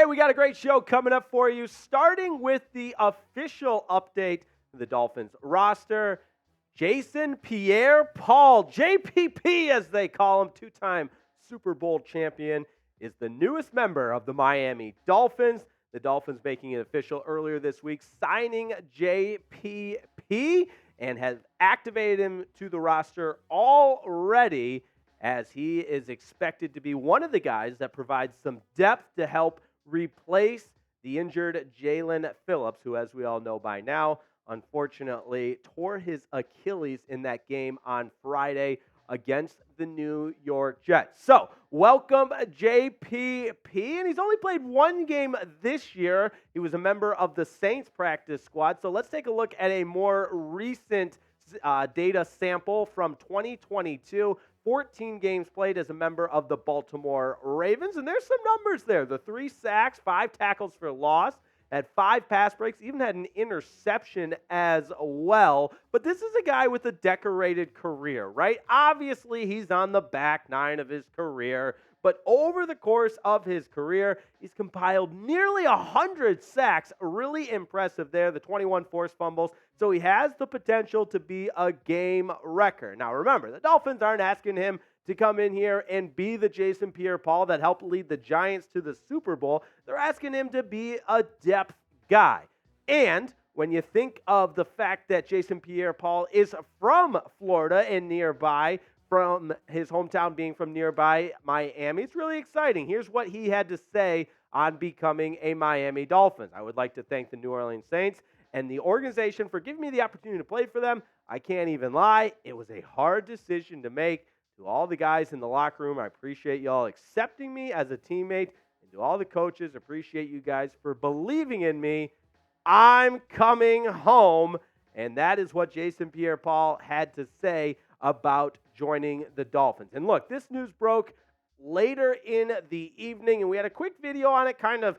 we got a great show coming up for you, starting with the official update to the Dolphins roster. Jason Pierre-Paul, JPP as they call him, two-time Super Bowl champion, is the newest member of the Miami Dolphins. The Dolphins making it official earlier this week, signing JPP, and have activated him to the roster already, as he is expected to be one of the guys that provides some depth to help replace the injured Jaylen Phillips, who, as we all know by now, unfortunately tore his Achilles in that game on Friday against the New York Jets. So, welcome JPP, and he's only played one game this year. He was a member of the Saints practice squad. So let's take a look at a more recent data sample from 2022. 14 games played as a member of the Baltimore Ravens, and there's some numbers there. The 3 sacks, 5 tackles for loss, had 5 pass breaks, even had an interception as well. But this is a guy with a decorated career, right? Obviously, he's on the back 9 of his career, but over the course of his career, he's compiled nearly 100 sacks. Really impressive there, the 21 forced fumbles. So he has the potential to be a game wrecker. Now remember, the Dolphins aren't asking him to come in here and be the Jason Pierre-Paul that helped lead the Giants to the Super Bowl. They're asking him to be a depth guy. And when you think of the fact that Jason Pierre-Paul is from Florida and nearby, from his hometown being from nearby Miami, it's really exciting. Here's what he had to say on becoming a Miami Dolphin. I would like to thank the New Orleans Saints and the organization for giving me the opportunity to play for them. I can't even lie. It was a hard decision to make. To all the guys in the locker room, I appreciate y'all accepting me as a teammate. And to all the coaches, appreciate you guys for believing in me. I'm coming home. And that is what Jason Pierre-Paul had to say about joining the Dolphins. And look, this news broke later in the evening, and we had a quick video on it, kind of,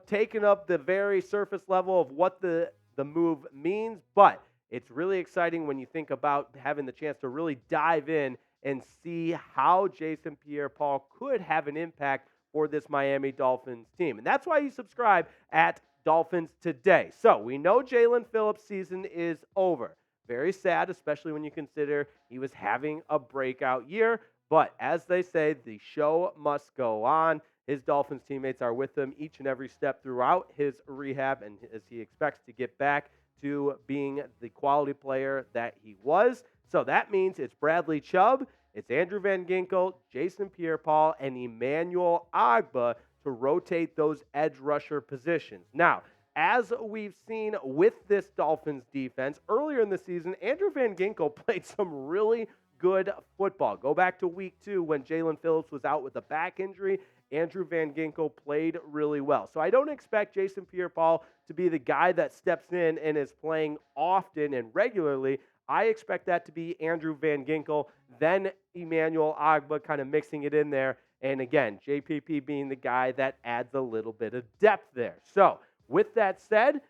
taking up the very surface level of what the move means. But it's really exciting when you think about having the chance to really dive in and see how Jason Pierre-Paul could have an impact for this Miami Dolphins team. And that's why you subscribe at Dolphins Today. So we know Jaylen Phillips' season is over. Very sad, especially when you consider he was having a breakout year. But as they say, the show must go on. His Dolphins teammates are with him each and every step throughout his rehab, and as he expects to get back to being the quality player that he was. So that means it's Bradley Chubb, it's Andrew Van Ginkel, Jason Pierre-Paul, and Emmanuel Ogbah to rotate those edge rusher positions. Now, as we've seen with this Dolphins defense, earlier in the season, Andrew Van Ginkel played some really good football. Go back to week 2 when Jaylen Phillips was out with a back injury. Andrew Van Ginkel played really well. So I don't expect Jason Pierre-Paul to be the guy that steps in and is playing often and regularly. I expect that to be Andrew Van Ginkel, then Emmanuel Ogbah kind of mixing it in there. And again, JPP being the guy that adds a little bit of depth there. So with that said,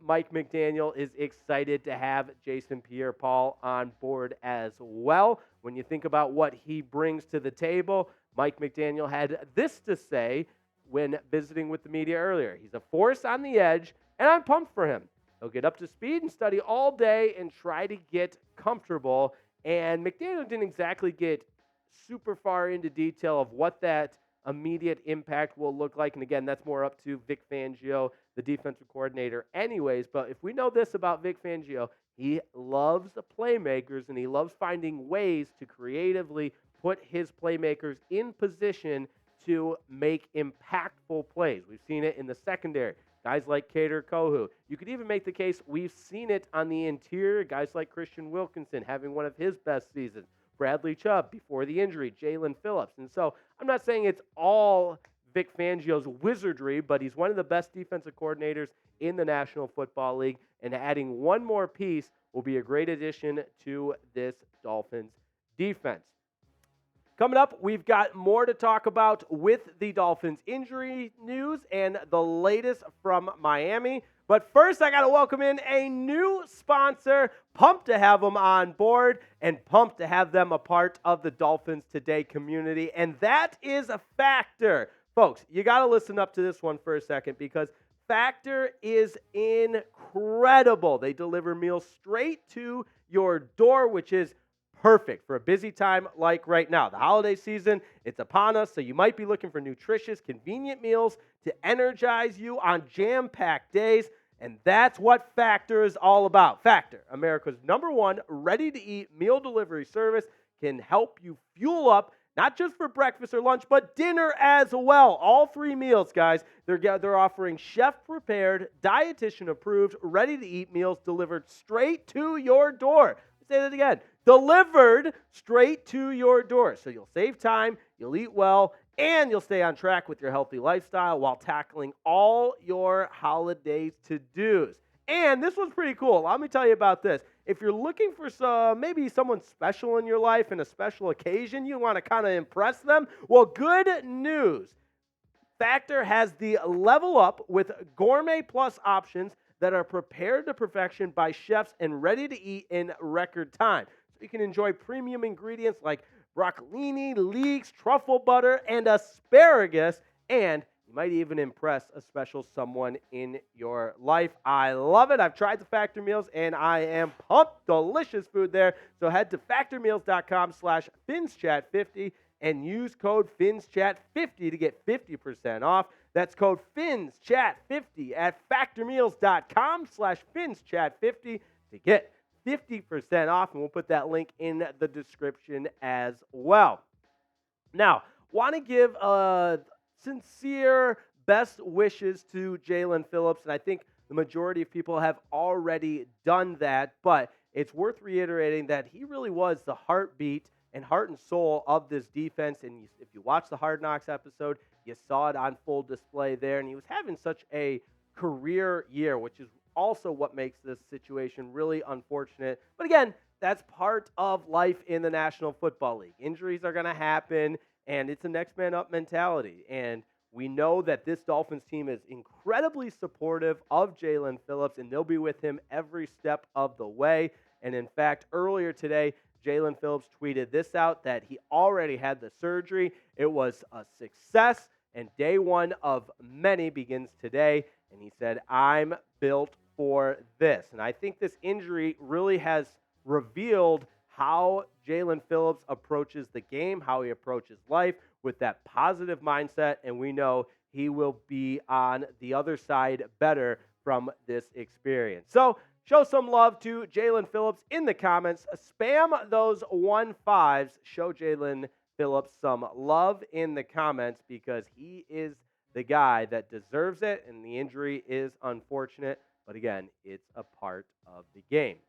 Mike McDaniel is excited to have Jason Pierre-Paul on board as well. When you think about what he brings to the table, Mike McDaniel had this to say when visiting with the media earlier. He's a force on the edge, and I'm pumped for him. He'll get up to speed and study all day and try to get comfortable. And McDaniel didn't exactly get super far into detail of what that immediate impact will look like. And again, that's more up to Vic Fangio, the defensive coordinator anyways. But if we know this about Vic Fangio, he loves the playmakers, and he loves finding ways to creatively put his playmakers in position to make impactful plays. We've seen it in the secondary. Guys like Kader Kohou. You could even make the case we've seen it on the interior. Guys like Christian Wilkinson having one of his best seasons. Bradley Chubb before the injury. Jaylen Phillips. And so I'm not saying it's all Vic Fangio's wizardry, but he's one of the best defensive coordinators in the National Football League. And adding one more piece will be a great addition to this Dolphins defense. Coming up, we've got more to talk about with the Dolphins injury news and the latest from Miami. But first, I got to welcome in a new sponsor. Pumped to have them on board and pumped to have them a part of the Dolphins Today community. And that is a Factor. Folks, you got to listen up to this one for a second because Factor is incredible. They deliver meals straight to your door, which is perfect for a busy time like right now. The holiday season, it's upon us, so you might be looking for nutritious, convenient meals to energize you on jam-packed days, and that's what Factor is all about. Factor, America's #1 ready-to-eat meal delivery service, can help you fuel up not just for breakfast or lunch, but dinner as well. All 3 meals, guys. They're offering chef-prepared, dietitian-approved, ready-to-eat meals delivered straight to your door. Say that again. Delivered straight to your door. So you'll save time, you'll eat well, and you'll stay on track with your healthy lifestyle while tackling all your holiday to-dos. And this one's pretty cool. Let me tell you about this. If you're looking for maybe someone special in your life and a special occasion, you want to kind of impress them, well, good news. Factor has the Level Up with Gourmet Plus options that are prepared to perfection by chefs and ready to eat in record time. So you can enjoy premium ingredients like broccolini, leeks, truffle butter, and asparagus, and you might even impress a special someone in your life. I love it. I've tried the Factor meals, and I am pumped. Delicious food there. So head to factormeals.com/FinsChat50 and use code FinsChat50 to get 50% off. That's code FinsChat50 at factormeals.com/FinsChat50 to get 50% off, and we'll put that link in the description as well. Now, want to give sincere best wishes to Jaylen Phillips, and I think the majority of people have already done that, but it's worth reiterating that he really was the heartbeat and heart and soul of this defense, and if you watch the Hard Knocks episode, you saw it on full display there, and he was having such a career year, which is also what makes this situation really unfortunate. But again, that's part of life in the National Football League. Injuries are going to happen, and it's a next man up mentality. And we know that this Dolphins team is incredibly supportive of Jaylen Phillips, and they'll be with him every step of the way. And in fact, earlier today, Jaylen Phillips tweeted this out, that he already had the surgery. It was a success, and day one of many begins today. And he said, "I'm built for this." And I think this injury really has revealed how Jaylen Phillips approaches the game, how he approaches life with that positive mindset, and we know he will be on the other side better from this experience. So show some love to Jaylen Phillips in the comments. Spam those 1-5s. Show Jaylen Phillips some love in the comments because he is the guy that deserves it, and the injury is unfortunate. But again, it's a part of the game.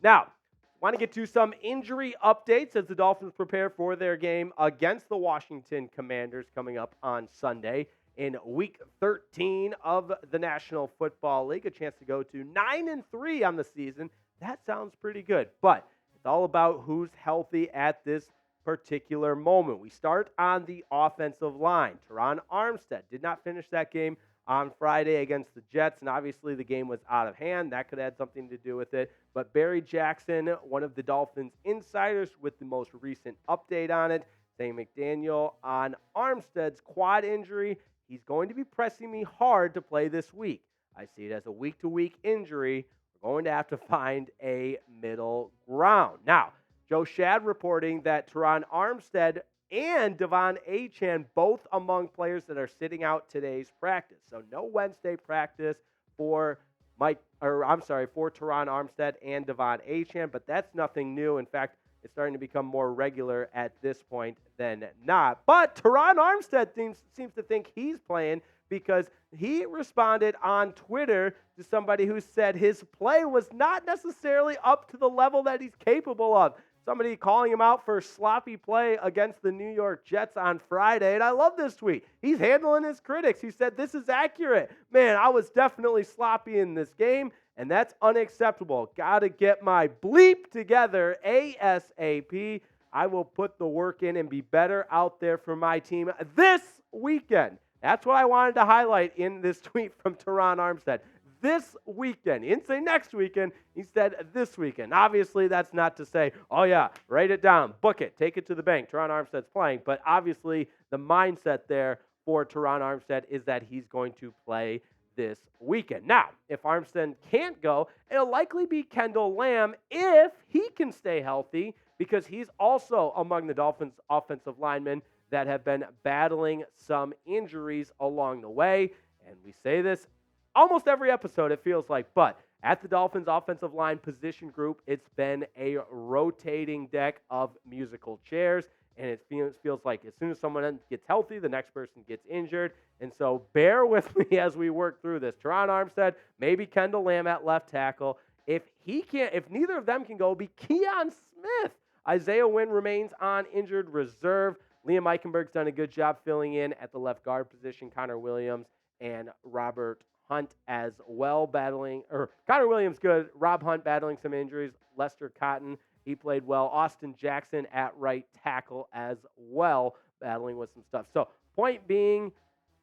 Now, want to get to some injury updates as the Dolphins prepare for their game against the Washington Commanders coming up on Sunday in Week 13 of the National Football League. A chance to go to 9-3 on the season. That sounds pretty good, but it's all about who's healthy at this particular moment. We start on the offensive line. Terron Armstead did not finish that game on Friday against the Jets, and obviously the game was out of hand. That could have something to do with it. But Barry Jackson, one of the Dolphins insiders with the most recent update on it, saying McDaniel on Armstead's quad injury, he's going to be pressing me hard to play this week. I see it as a week-to-week injury. We're going to have to find a middle ground. Now, Joe Shad reporting that Terron Armstead and De'Von Achane, both among players that are sitting out today's practice. So no Wednesday practice for Terron Armstead and De'Von Achane, but that's nothing new. In fact, it's starting to become more regular at this point than not. But Terron Armstead seems to think he's playing because he responded on Twitter to somebody who said his play was not necessarily up to the level that he's capable of. Somebody calling him out for sloppy play against the New York Jets on Friday. And I love this tweet. He's handling his critics. He said, "This is accurate. Man, I was definitely sloppy in this game, and that's unacceptable. Got to get my bleep together ASAP. I will put the work in and be better out there for my team this weekend." That's what I wanted to highlight in this tweet from Terron Armstead. This weekend. He didn't say next weekend. He said this weekend. Obviously, that's not to say, oh, yeah, write it down, book it, take it to the bank. Terron Armstead's playing. But obviously, the mindset there for Terron Armstead is that he's going to play this weekend. Now, if Armstead can't go, it'll likely be Kendall Lamm if he can stay healthy, because he's also among the Dolphins offensive linemen that have been battling some injuries along the way. And we say this almost every episode, it feels like, but at the Dolphins offensive line position group, it's been a rotating deck of musical chairs, and it feels like as soon as someone gets healthy, the next person gets injured. And so bear with me as we work through this. Terron Armstead, maybe Kendall Lamm at left tackle. If neither of them can go, it'll be Kion Smith. Isaiah Wynn remains on injured reserve. Liam Eichenberg's done a good job filling in at the left guard position. Connor Williams and Robert Hunt as well Connor Williams good. Rob Hunt battling some injuries. Lester Cotton, he played well. Austin Jackson at right tackle as well, battling with some stuff. So point being,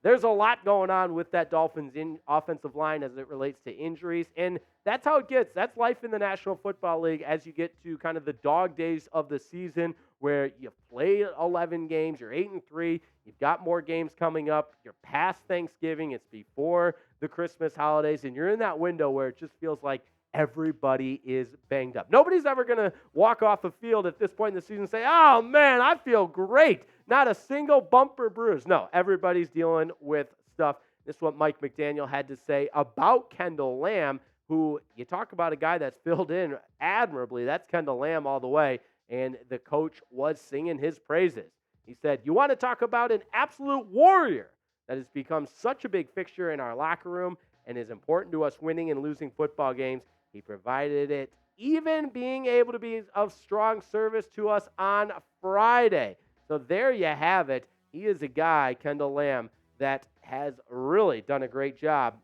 there's a lot going on with that Dolphins offensive line as it relates to injuries, and that's how it gets. That's life in the National Football League as you get to kind of the dog days of the season where you play 11 games, you're 8-3, you've got more games coming up, you're past Thanksgiving, it's before the Christmas holidays, and you're in that window where it just feels like everybody is banged up. Nobody's ever going to walk off a field at this point in the season and say, oh, man, I feel great. Not a single bump or bruise. No, everybody's dealing with stuff. This is what Mike McDaniel had to say about Kendall Lamm, who you talk about a guy that's filled in admirably. That's Kendall Lamm all the way, and the coach was singing his praises. He said, you want to talk about an absolute warrior that has become such a big fixture in our locker room and is important to us winning and losing football games. He provided it, even being able to be of strong service to us on Friday. So there you have it. He is a guy, Kendall Lamm, that has really done a great job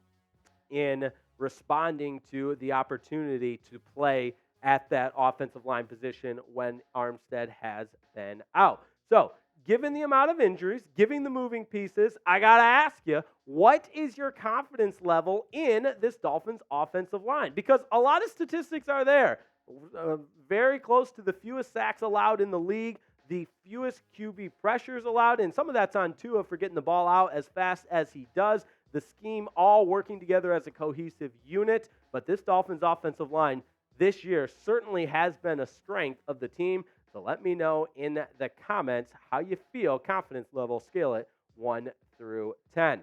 in responding to the opportunity to play at that offensive line position when Armstead has been out. So, given the amount of injuries, given the moving pieces, I got to ask you, what is your confidence level in this Dolphins offensive line? Because a lot of statistics are there. Very close to the fewest sacks allowed in the league, the fewest QB pressures allowed, and some of that's on Tua for getting the ball out as fast as he does. The scheme all working together as a cohesive unit. But this Dolphins offensive line this year certainly has been a strength of the team. So let me know in the comments how you feel, confidence level, scale it 1 through 10.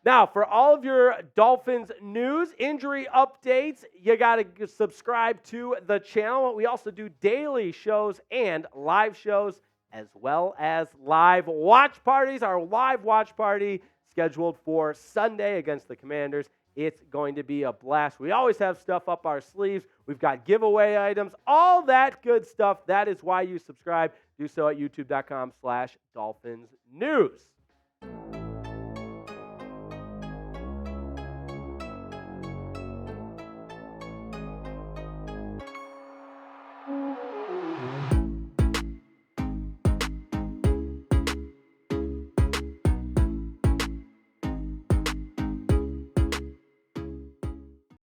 Now, for all of your Dolphins news, injury updates, you got to subscribe to the channel. We also do daily shows and live shows, as well as live watch parties. Our live watch party scheduled for Sunday against the Commanders. It's going to be a blast. We always have stuff up our sleeves. We've got giveaway items, all that good stuff. That is why you subscribe. Do so at youtube.com/DolphinsNews.